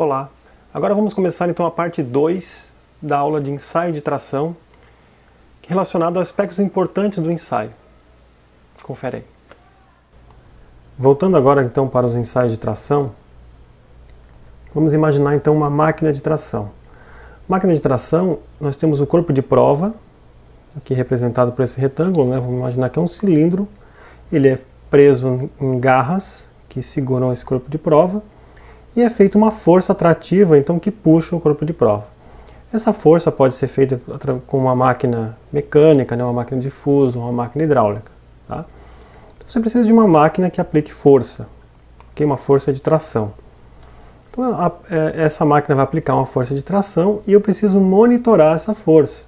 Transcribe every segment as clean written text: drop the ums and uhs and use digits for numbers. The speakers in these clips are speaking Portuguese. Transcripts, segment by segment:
Olá! Agora vamos começar então a parte 2 da aula de ensaio de tração relacionado a aspectos importantes do ensaio. Confere aí. Voltando agora então para os ensaios de tração, vamos imaginar então uma máquina de tração. Máquina de tração, nós temos o corpo de prova, aqui representado por esse retângulo, né? Vamos imaginar que é um cilindro, ele é preso em garras que seguram esse corpo de prova, e é feita uma força atrativa, então, que puxa o corpo de prova. Essa força pode ser feita com uma máquina mecânica, né, uma máquina de fuso, uma máquina hidráulica. Tá? Então, você precisa de uma máquina que aplique força, okay? Uma força de tração. Então, essa máquina vai aplicar uma força de tração e eu preciso monitorar essa força.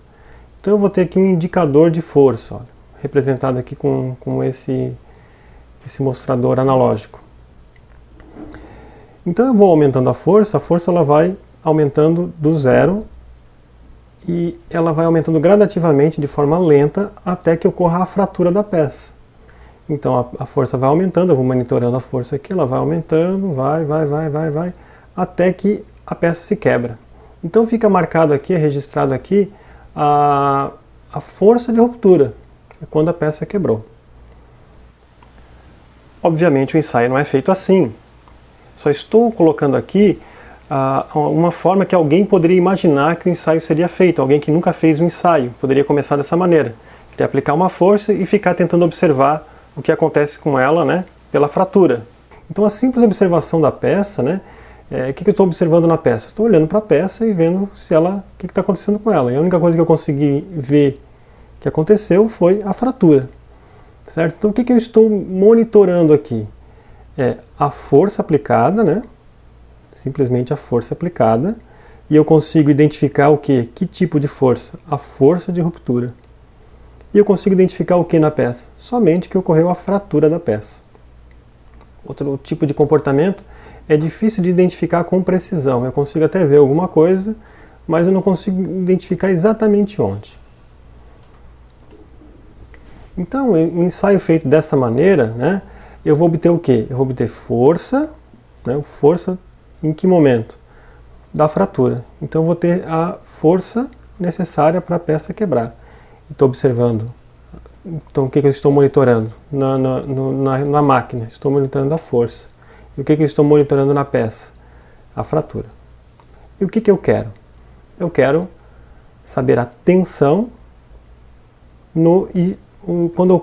Então, eu vou ter aqui um indicador de força, olha, representado aqui com esse mostrador analógico. Então eu vou aumentando a força ela vai aumentando do zero e ela vai aumentando gradativamente de forma lenta até que ocorra a fratura da peça. Então a força vai aumentando, eu vou monitorando a força aqui, ela vai aumentando, vai, até que a peça se quebra. Então fica marcado aqui, registrado aqui, a força de ruptura, quando a peça quebrou. Obviamente o ensaio não é feito assim. Só estou colocando aqui uma forma que alguém poderia imaginar que o ensaio seria feito. Alguém que nunca fez um ensaio poderia começar dessa maneira. Queria aplicar uma força e ficar tentando observar o que acontece com ela, né, pela fratura. Então a simples observação da peça, né, o que eu estou observando na peça? Estou olhando para a peça e vendo se ela, o que está acontecendo com ela. E a única coisa que eu consegui ver que aconteceu foi a fratura. Certo? Então o que eu estou monitorando aqui? É a força aplicada, né? Simplesmente a força aplicada, e eu consigo identificar o quê? Que tipo de força? A força de ruptura. E eu consigo identificar o que na peça? Somente que ocorreu a fratura da peça. Outro tipo de comportamento é difícil de identificar com precisão. Eu consigo até ver alguma coisa, mas eu não consigo identificar exatamente onde. Então, um ensaio feito desta maneira, né? Eu vou obter o quê? Eu vou obter força, né? Força em que momento? Da fratura. Então eu vou ter a força necessária para a peça quebrar. Estou observando. Então o que eu estou monitorando? Na máquina. Estou monitorando a força. E o que eu estou monitorando na peça? A fratura. E o que eu quero? Eu quero saber a tensão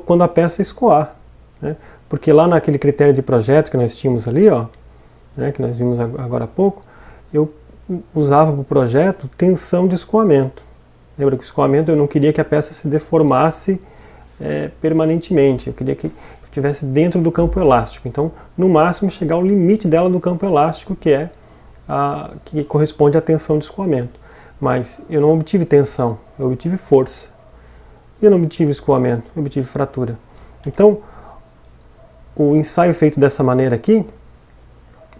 quando a peça escoar, né? Porque lá naquele critério de projeto que nós tínhamos ali, ó, né, que nós vimos agora há pouco, eu usava para o projeto tensão de escoamento. Lembra que o escoamento eu não queria que a peça se deformasse permanentemente, eu queria que estivesse dentro do campo elástico. Então, no máximo, chegar ao limite dela do campo elástico, que corresponde à tensão de escoamento. Mas eu não obtive tensão, eu obtive força. E eu não obtive escoamento, eu obtive fratura. Então, o ensaio feito dessa maneira aqui,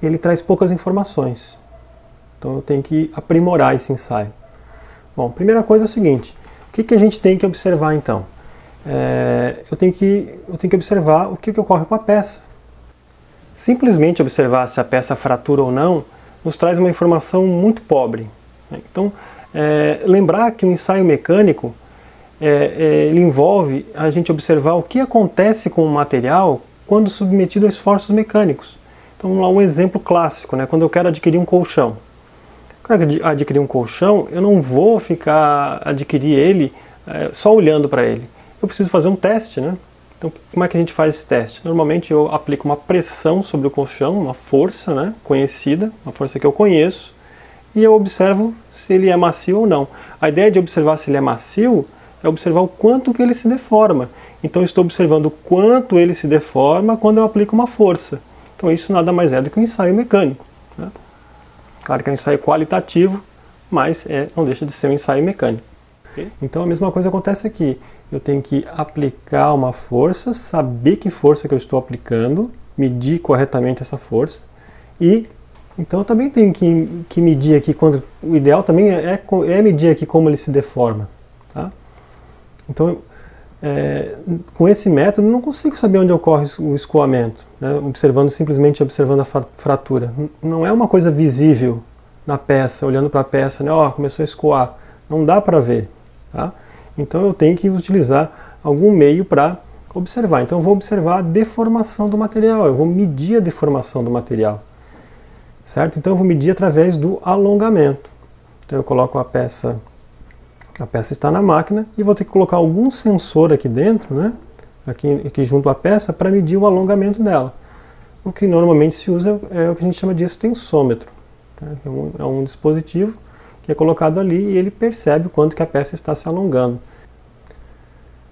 ele traz poucas informações. Então eu tenho que aprimorar esse ensaio. Bom, primeira coisa é o seguinte, o que a gente tem que observar então? Eu tenho que observar o que ocorre com a peça. Simplesmente observar se a peça fratura ou não, nos traz uma informação muito pobre. Então, lembrar que o ensaio mecânico, ele envolve a gente observar o que acontece com o material quando submetido a esforços mecânicos. Então vamos lá, um exemplo clássico, né? Quando eu quero adquirir um colchão. Quando eu quero adquirir um colchão, eu não vou adquirir ele só olhando para ele. Eu preciso fazer um teste, né? Então como é que a gente faz esse teste? Normalmente eu aplico uma pressão sobre o colchão, uma força, né, conhecida, uma força que eu conheço, e eu observo se ele é macio ou não. A ideia de observar se ele é macio é observar o quanto que ele se deforma. Então eu estou observando o quanto ele se deforma quando eu aplico uma força. Então isso nada mais é do que um ensaio mecânico, né? Claro que é um ensaio qualitativo, mas não deixa de ser um ensaio mecânico. Okay? Então a mesma coisa acontece aqui. Eu tenho que aplicar uma força, saber que força que eu estou aplicando, medir corretamente essa força, e então eu também tenho que medir aqui, o ideal também é medir aqui como ele se deforma. Tá? Então, com esse método, eu não consigo saber onde ocorre o escoamento, né? Simplesmente observando a fratura. Não é uma coisa visível na peça, olhando para a peça, né, ó, começou a escoar. Não dá para ver, tá? Então eu tenho que utilizar algum meio para observar. Então eu vou observar a deformação do material, eu vou medir a deformação do material, certo? Então eu vou medir através do alongamento. Então eu coloco a peça está na máquina e vou ter que colocar algum sensor aqui dentro, né? Aqui junto à peça, para medir o alongamento dela. O que normalmente se usa é o que a gente chama de extensômetro. Tá? É um dispositivo que é colocado ali e ele percebe o quanto que a peça está se alongando.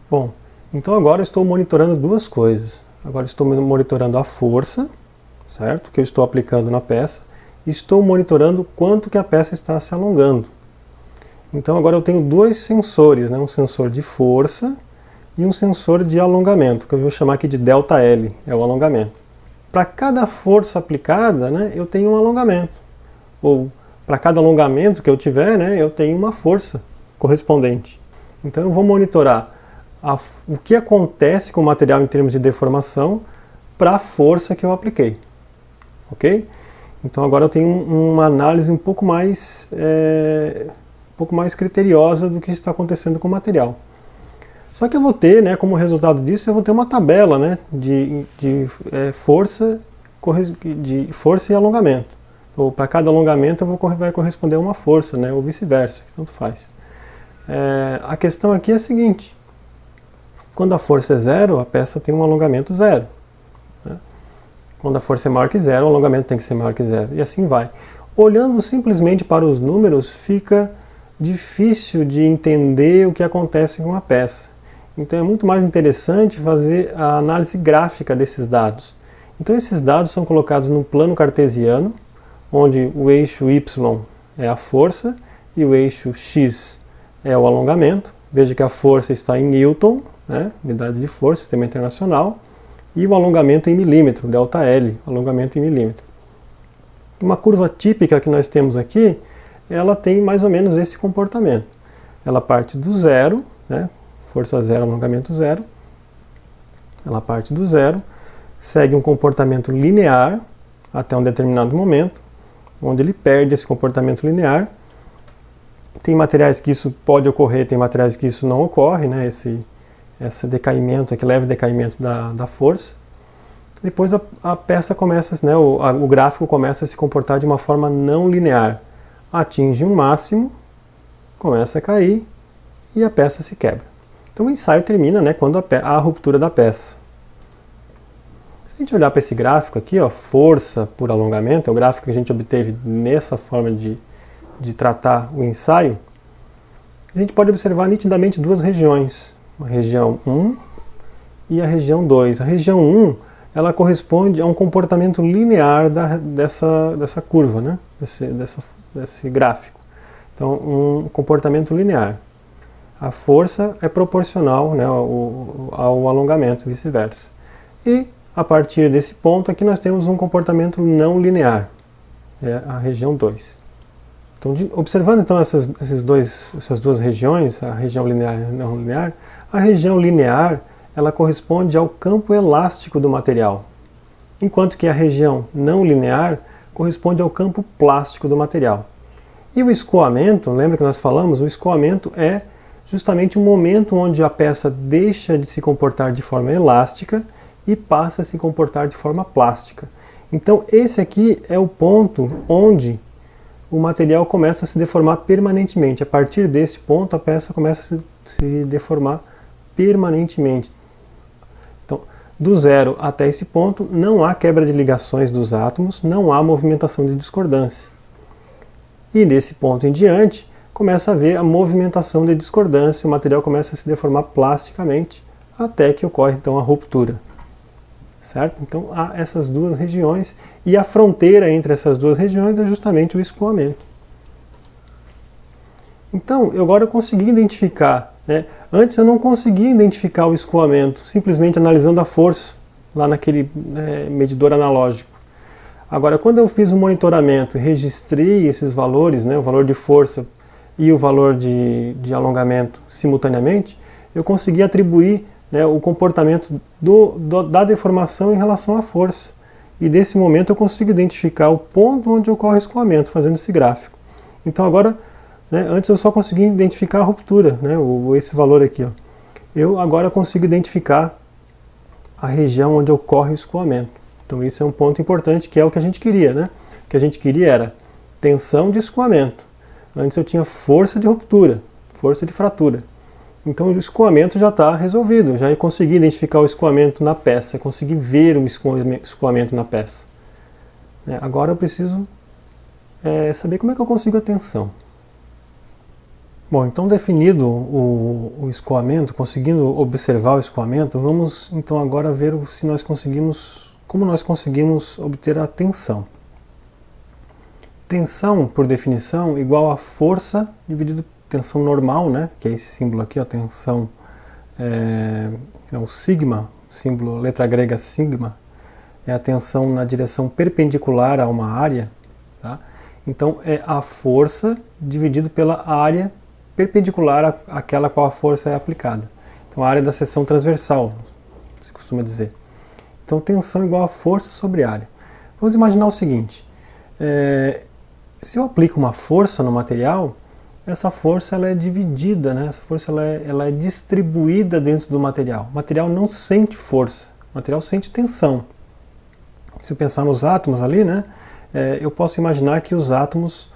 Bom, então agora eu estou monitorando duas coisas. Agora estou monitorando a força, certo? Que eu estou aplicando na peça. E estou monitorando quanto que a peça está se alongando. Então agora eu tenho dois sensores, né? Um sensor de força e um sensor de alongamento, que eu vou chamar aqui de ΔL, é o alongamento. Para cada força aplicada, né, eu tenho um alongamento. Ou para cada alongamento que eu tiver, né, eu tenho uma força correspondente. Então eu vou monitorar o que acontece com o material em termos de deformação para a força que eu apliquei. Ok? Então agora eu tenho uma análise um pouco mais criteriosa do que está acontecendo com o material. Só que eu vou ter, né, como resultado disso, eu vou ter uma tabela, né, de força e alongamento. Ou para cada alongamento vai corresponder a uma força, né, ou vice-versa, tanto faz. A questão aqui é a seguinte: quando a força é zero, a peça tem um alongamento zero. Né? Quando a força é maior que zero, o alongamento tem que ser maior que zero. E assim vai. Olhando simplesmente para os números, fica difícil de entender o que acontece com a peça. Então é muito mais interessante fazer a análise gráfica desses dados. Então esses dados são colocados num plano cartesiano, onde o eixo Y é a força e o eixo X é o alongamento. Veja que a força está em Newton, né, unidade de força, sistema internacional, e o alongamento em milímetro, ΔL, alongamento em milímetro. Uma curva típica que nós temos aqui, ela tem mais ou menos esse comportamento. Ela parte do zero, né, força zero, alongamento zero. Ela parte do zero, segue um comportamento linear até um determinado momento, onde ele perde esse comportamento linear. Tem materiais que isso pode ocorrer, tem materiais que isso não ocorre, né, esse decaimento, aquele leve decaimento da força. Depois a peça começa, né, o gráfico começa a se comportar de uma forma não linear. Atinge um máximo, começa a cair e a peça se quebra. Então o ensaio termina, né, quando há a ruptura da peça. Se a gente olhar para esse gráfico aqui, ó, força por alongamento, é o gráfico que a gente obteve nessa forma de tratar o ensaio, a gente pode observar nitidamente duas regiões, a região 1 e a região 2. A região 1, ela corresponde a um comportamento linear dessa curva, né, desse gráfico. Então, um comportamento linear. A força é proporcional, né, ao alongamento, vice-versa. E, a partir desse ponto, aqui nós temos um comportamento não linear, é a região 2. Então, observando então essas duas regiões, a região linear e a não linear, a região linear ela corresponde ao campo elástico do material, enquanto que a região não linear corresponde ao campo plástico do material. E o escoamento, lembra que nós falamos? O escoamento é justamente o momento onde a peça deixa de se comportar de forma elástica e passa a se comportar de forma plástica. Então esse aqui é o ponto onde o material começa a se deformar permanentemente. A partir desse ponto a peça começa a se deformar permanentemente. Então, do zero até esse ponto não há quebra de ligações dos átomos, não há movimentação de discordância. E desse ponto em diante começa a haver a movimentação de discordância, o material começa a se deformar plasticamente até que ocorre então a ruptura. Certo? Então há essas duas regiões e a fronteira entre essas duas regiões é justamente o escoamento. Então agora eu consegui identificar, né? Antes eu não conseguia identificar o escoamento simplesmente analisando a força lá naquele medidor analógico. Agora quando eu fiz o monitoramento e registrei esses valores, né, o valor de força e o valor de alongamento simultaneamente, eu consegui atribuir, né, o comportamento da deformação em relação à força. e desse momento eu consigo identificar o ponto onde ocorre o escoamento, fazendo esse gráfico. Então agora, né, antes eu só conseguia identificar a ruptura, né, esse valor aqui, ó. Eu agora consigo identificar a região onde ocorre o escoamento. Então isso é um ponto importante, que é o que a gente queria, né? O que a gente queria era tensão de escoamento. Antes eu tinha força de ruptura, força de fratura. Então o escoamento já está resolvido, já consegui identificar o escoamento na peça, consegui ver o escoamento na peça. Agora eu preciso saber como é que eu consigo a tensão. Bom, então definido o escoamento, conseguindo observar o escoamento, vamos então agora ver se nós conseguimos, como nós conseguimos obter a tensão. Tensão, por definição, igual a força dividido tensão normal, né? Que é esse símbolo aqui, a tensão é o sigma, símbolo letra grega sigma, é a tensão na direção perpendicular a uma área, tá? Então é a força dividido pela área perpendicular àquela a qual a força é aplicada. Então a área da seção transversal, se costuma dizer. Então tensão igual a força sobre área. Vamos imaginar o seguinte, se eu aplico uma força no material, essa força ela é dividida, né? Essa força ela é distribuída dentro do material. O material não sente força, o material sente tensão. Se eu pensar nos átomos ali, né? Eu posso imaginar que os átomos,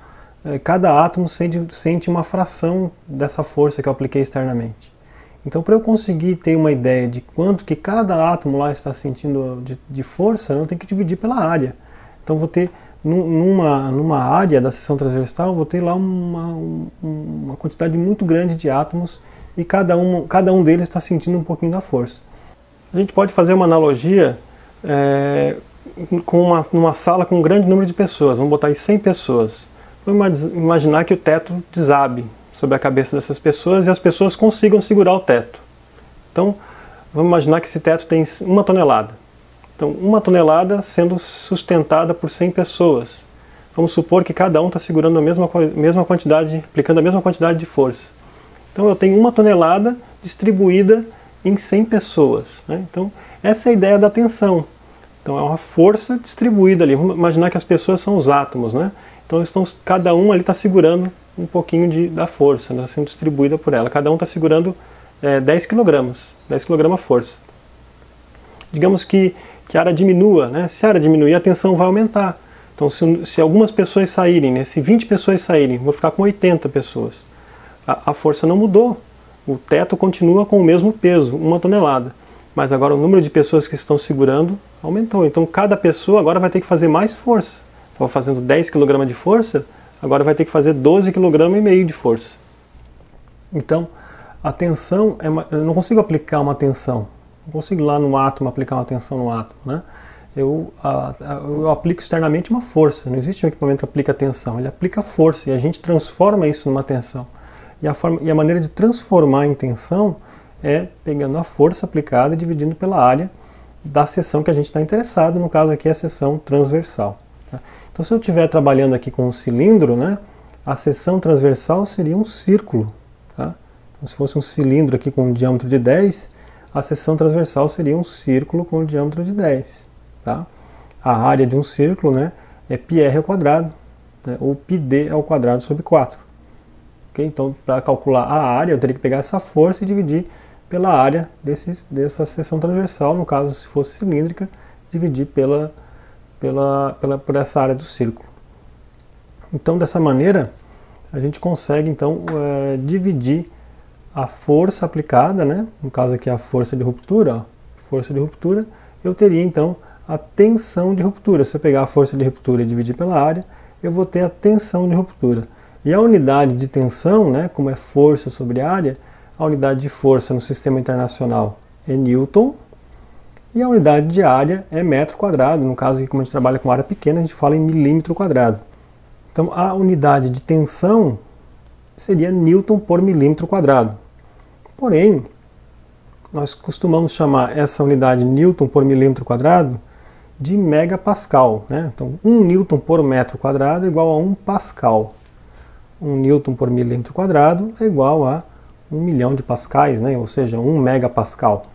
cada átomo sente uma fração dessa força que eu apliquei externamente. Então, para eu conseguir ter uma ideia de quanto que cada átomo lá está sentindo de força, eu tenho que dividir pela área. Então, vou ter numa área da seção transversal, vou ter lá uma quantidade muito grande de átomos e cada um deles está sentindo um pouquinho da força. A gente pode fazer uma analogia numa sala com um grande número de pessoas, vamos botar aí 100 pessoas. Vamos imaginar que o teto desabe sobre a cabeça dessas pessoas e as pessoas consigam segurar o teto. Então, vamos imaginar que esse teto tem 1 tonelada. Então, 1 tonelada sendo sustentada por 100 pessoas. Vamos supor que cada um está segurando a mesma quantidade, aplicando a mesma quantidade de força. Então, eu tenho 1 tonelada distribuída em 100 pessoas, né? Então, essa é a ideia da tensão. Então, é uma força distribuída ali. Vamos imaginar que as pessoas são os átomos, né? Então, cada um ali está segurando um pouquinho da força, né, sendo distribuída por ela. Cada um está segurando 10 kg, 10 kg força. Digamos que a área diminua, né? Se a área diminuir, a tensão vai aumentar. Então, se algumas pessoas saírem, né? Se 20 pessoas saírem, vou ficar com 80 pessoas. A força não mudou. O teto continua com o mesmo peso, 1 tonelada. Mas agora o número de pessoas que estão segurando aumentou. Então, cada pessoa agora vai ter que fazer mais força. Estava fazendo 10 kg de força, agora vai ter que fazer 12,5 kg de força. Então, a tensão, eu não consigo aplicar uma tensão. Não consigo lá no átomo aplicar uma tensão no átomo, né? Eu aplico externamente uma força. Não existe um equipamento que aplica tensão. Ele aplica força e a gente transforma isso numa tensão. E a maneira de transformar em tensão é pegando a força aplicada e dividindo pela área da seção que a gente está interessado. No caso aqui é a seção transversal. Tá? Então, se eu estiver trabalhando aqui com um cilindro, né, a seção transversal seria um círculo. Tá? Então, se fosse um cilindro aqui com um diâmetro de 10, a seção transversal seria um círculo com um diâmetro de 10. Tá? A área de um círculo, né, é πr ao quadrado, né, ou πd ao quadrado sobre 4. Okay? Então, para calcular a área, eu teria que pegar essa força e dividir pela área dessa seção transversal. No caso, se fosse cilíndrica, dividir por essa área do círculo. Então, dessa maneira, a gente consegue então dividir a força aplicada, né? No caso aqui a força de ruptura, ó, força de ruptura, eu teria então a tensão de ruptura. Se eu pegar a força de ruptura e dividir pela área, eu vou ter a tensão de ruptura. E a unidade de tensão, né, como é força sobre área, a unidade de força no sistema internacional é Newton, e a unidade de área é metro quadrado. No caso aqui, como a gente trabalha com área pequena, a gente fala em milímetro quadrado. Então a unidade de tensão seria Newton por milímetro quadrado. Porém, nós costumamos chamar essa unidade Newton por milímetro quadrado de megapascal, né? Então 1 Newton por metro quadrado é igual a 1 pascal. 1 Newton por milímetro quadrado é igual a 1 milhão de pascais, né? Ou seja, 1 megapascal.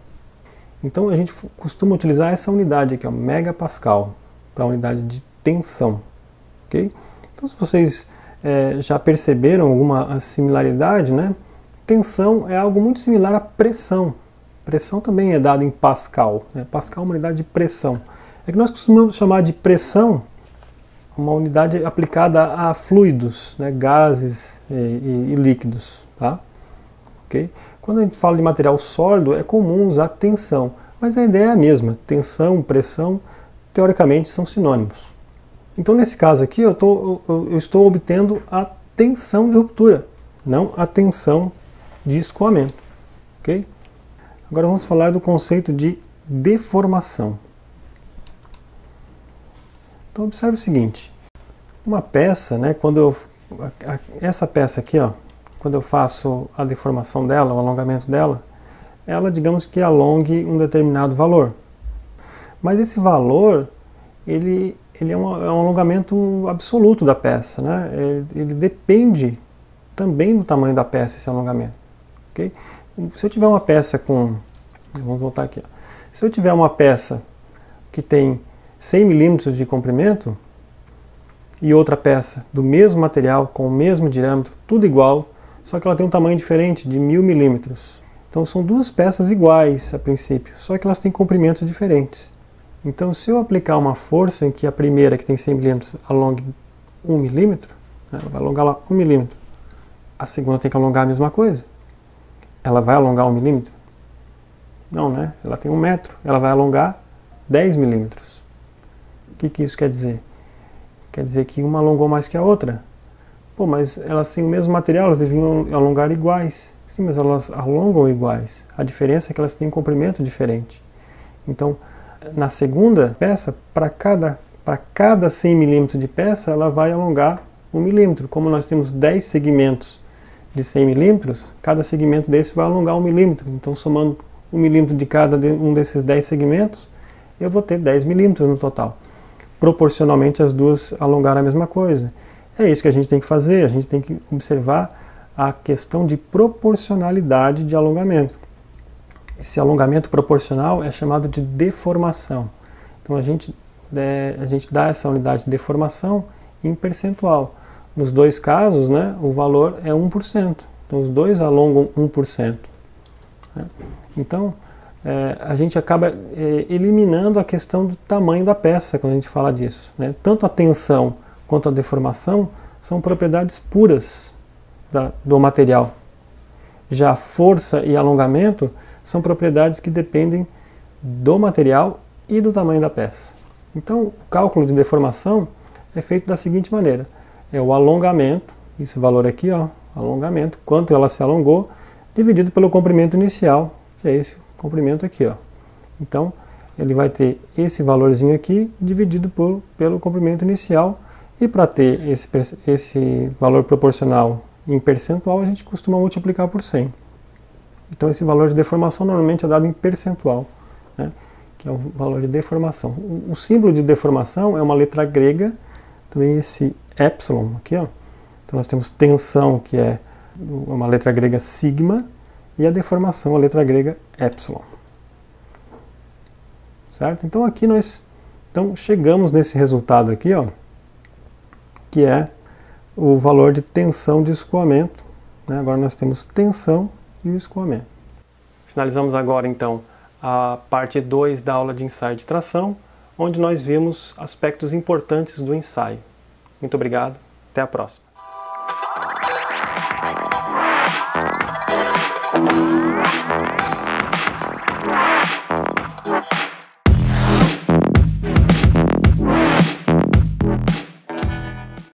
Então a gente costuma utilizar essa unidade aqui, ó, megapascal. para a unidade de tensão. Okay? Então, se vocês já perceberam alguma similaridade, né? Tensão é algo muito similar à pressão. Pressão também é dada em Pascal. Né? Pascal é uma unidade de pressão. É que nós costumamos chamar de pressão uma unidade aplicada a fluidos, né? Gases e líquidos. Tá? Okay? Quando a gente fala de material sólido, é comum usar tensão. Mas a ideia é a mesma. Tensão, pressão, teoricamente são sinônimos. Então, nesse caso aqui, eu estou obtendo a tensão de ruptura, não a tensão de escoamento. Okay? Agora vamos falar do conceito de deformação. Então, observe o seguinte. Uma peça, né, essa peça aqui, ó, quando eu faço a deformação dela, o alongamento dela, ela, digamos que alongue um determinado valor. Mas esse valor, ele é um alongamento absoluto da peça, né? Ele depende também do tamanho da peça, esse alongamento. Okay? Se eu tiver uma peça vamos voltar aqui. Ó. Se eu tiver uma peça que tem 100 milímetros de comprimento e outra peça do mesmo material, com o mesmo diâmetro, tudo igual, só que ela tem um tamanho diferente, de 1000 milímetros. Então são duas peças iguais a princípio, só que elas têm comprimentos diferentes. Então, se eu aplicar uma força em que a primeira, que tem 100 milímetros, alongue 1 milímetro, né, ela vai alongar lá 1 milímetro. A segunda tem que alongar a mesma coisa. Ela vai alongar 1 milímetro? Não, né? Ela tem 1 metro. Ela vai alongar 10 milímetros. O que isso quer dizer? Quer dizer que uma alongou mais que a outra. Pô, mas elas têm o mesmo material, elas deviam alongar iguais. Sim, mas elas alongam iguais. A diferença é que elas têm um comprimento diferente. Então, na segunda peça, para cada 100 milímetros de peça, ela vai alongar 1 milímetro. Como nós temos 10 segmentos de 100 milímetros, cada segmento desse vai alongar 1 milímetro. Então, somando 1 milímetro de cada um desses 10 segmentos, eu vou ter 10 milímetros no total. Proporcionalmente, as duas alongaram a mesma coisa. É isso que a gente tem que fazer, a gente tem que observar a questão de proporcionalidade de alongamento. Esse alongamento proporcional é chamado de deformação. Então a gente dá essa unidade de deformação em percentual. Nos dois casos, né, o valor é 1%. Então os dois alongam 1%. Né? Então a gente acaba eliminando a questão do tamanho da peça quando a gente fala disso. Né? Tanto a tensão quanto a deformação são propriedades puras do material. Já força e alongamento são propriedades que dependem do material e do tamanho da peça. Então, o cálculo de deformação é feito da seguinte maneira. É o alongamento, esse valor aqui, ó, alongamento, quanto ela se alongou, dividido pelo comprimento inicial, que é esse comprimento aqui, ó. Então, ele vai ter esse valorzinho aqui, dividido pelo comprimento inicial, e para ter esse valor proporcional em percentual, a gente costuma multiplicar por 100. Então esse valor de deformação normalmente é dado em percentual, né, que é o valor de deformação. O símbolo de deformação é uma letra grega, também esse epsilon aqui, ó. Então nós temos tensão, que é uma letra grega sigma, e a deformação, a letra grega epsilon. Certo? Então aqui nós chegamos nesse resultado aqui, ó, que é o valor de tensão de escoamento. Né? Agora nós temos tensão e o escoamento. Finalizamos agora então a parte 2 da aula de ensaio de tração, onde nós vimos aspectos importantes do ensaio. Muito obrigado, até a próxima.